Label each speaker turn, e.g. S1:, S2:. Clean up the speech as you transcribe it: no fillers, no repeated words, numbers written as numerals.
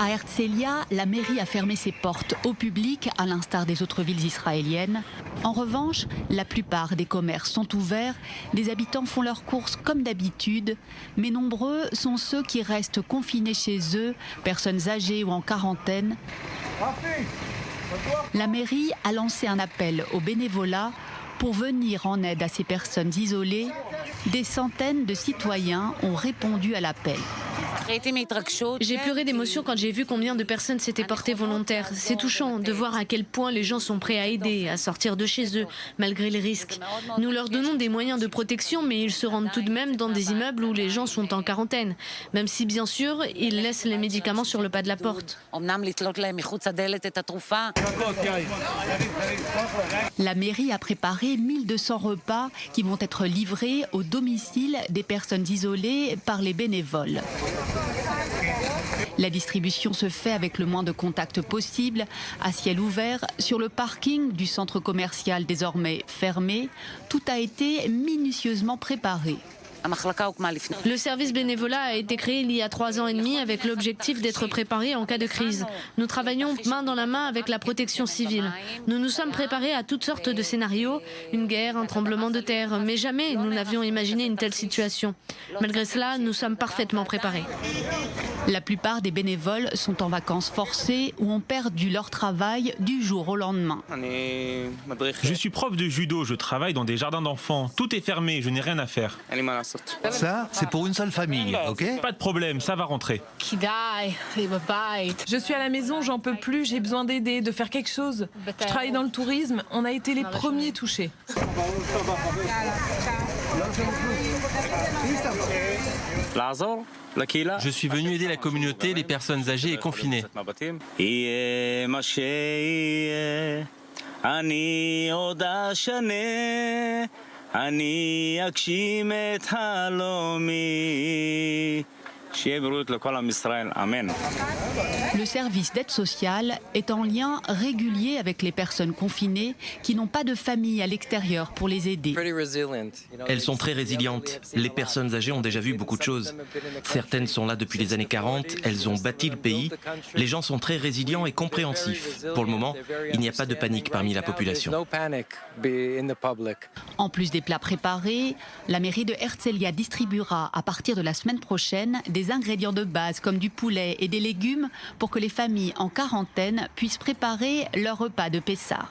S1: À Herzliya, la mairie a fermé ses portes au public, à l'instar des autres villes israéliennes. En revanche, la plupart des commerces sont ouverts, des habitants font leurs courses comme d'habitude, mais nombreux sont ceux qui restent confinés chez eux, personnes âgées ou en quarantaine. La mairie a lancé un appel au bénévolat pour venir en aide à ces personnes isolées. Des centaines de citoyens ont répondu à l'appel.
S2: J'ai pleuré d'émotion quand j'ai vu combien de personnes s'étaient portées volontaires. C'est touchant de voir à quel point les gens sont prêts à aider, à sortir de chez eux, malgré les risques. Nous leur donnons des moyens de protection, mais ils se rendent tout de même dans des immeubles où les gens sont en quarantaine. Même si, bien sûr, ils laissent les médicaments sur le pas de la porte.
S1: La mairie a préparé 1200 repas qui vont être livrés au domicile des personnes isolées par les bénévoles. La distribution se fait avec le moins de contacts possible, à ciel ouvert, sur le parking du centre commercial désormais fermé. Tout a été minutieusement préparé.
S2: Le service bénévolat a été créé il y a 3 ans et demi avec l'objectif d'être préparé en cas de crise. Nous travaillons main dans la main avec la protection civile. Nous nous sommes préparés à toutes sortes de scénarios, une guerre, un tremblement de terre, mais jamais nous n'avions imaginé une telle situation. Malgré cela, nous sommes parfaitement préparés.
S1: La plupart des bénévoles sont en vacances forcées ou ont perdu leur travail du jour au lendemain.
S3: Je suis prof de judo, je travaille dans des jardins d'enfants. Tout est fermé, je n'ai rien à faire.
S4: Ça, c'est pour une seule famille, ok?
S3: Pas de problème, ça va rentrer.
S5: Je suis à la maison, j'en peux plus, j'ai besoin d'aider, de faire quelque chose. Je travaille dans le tourisme, on a été les premiers touchés.
S6: Je suis venu aider la communauté, les personnes âgées et confinées.
S1: Le service d'aide sociale est en lien régulier avec les personnes confinées qui n'ont pas de famille à l'extérieur pour les aider.
S6: Elles sont très résilientes. Les personnes âgées ont déjà vu beaucoup de choses. Certaines sont là depuis les années 40, elles ont bâti le pays. Les gens sont très résilients et compréhensifs. Pour le moment, il n'y a pas de panique parmi la population.
S1: En plus des plats préparés, la mairie de Herzliya distribuera à partir de la semaine prochaine des ingrédients de base comme du poulet et des légumes pour que les familles en quarantaine puissent préparer leur repas de Pessah.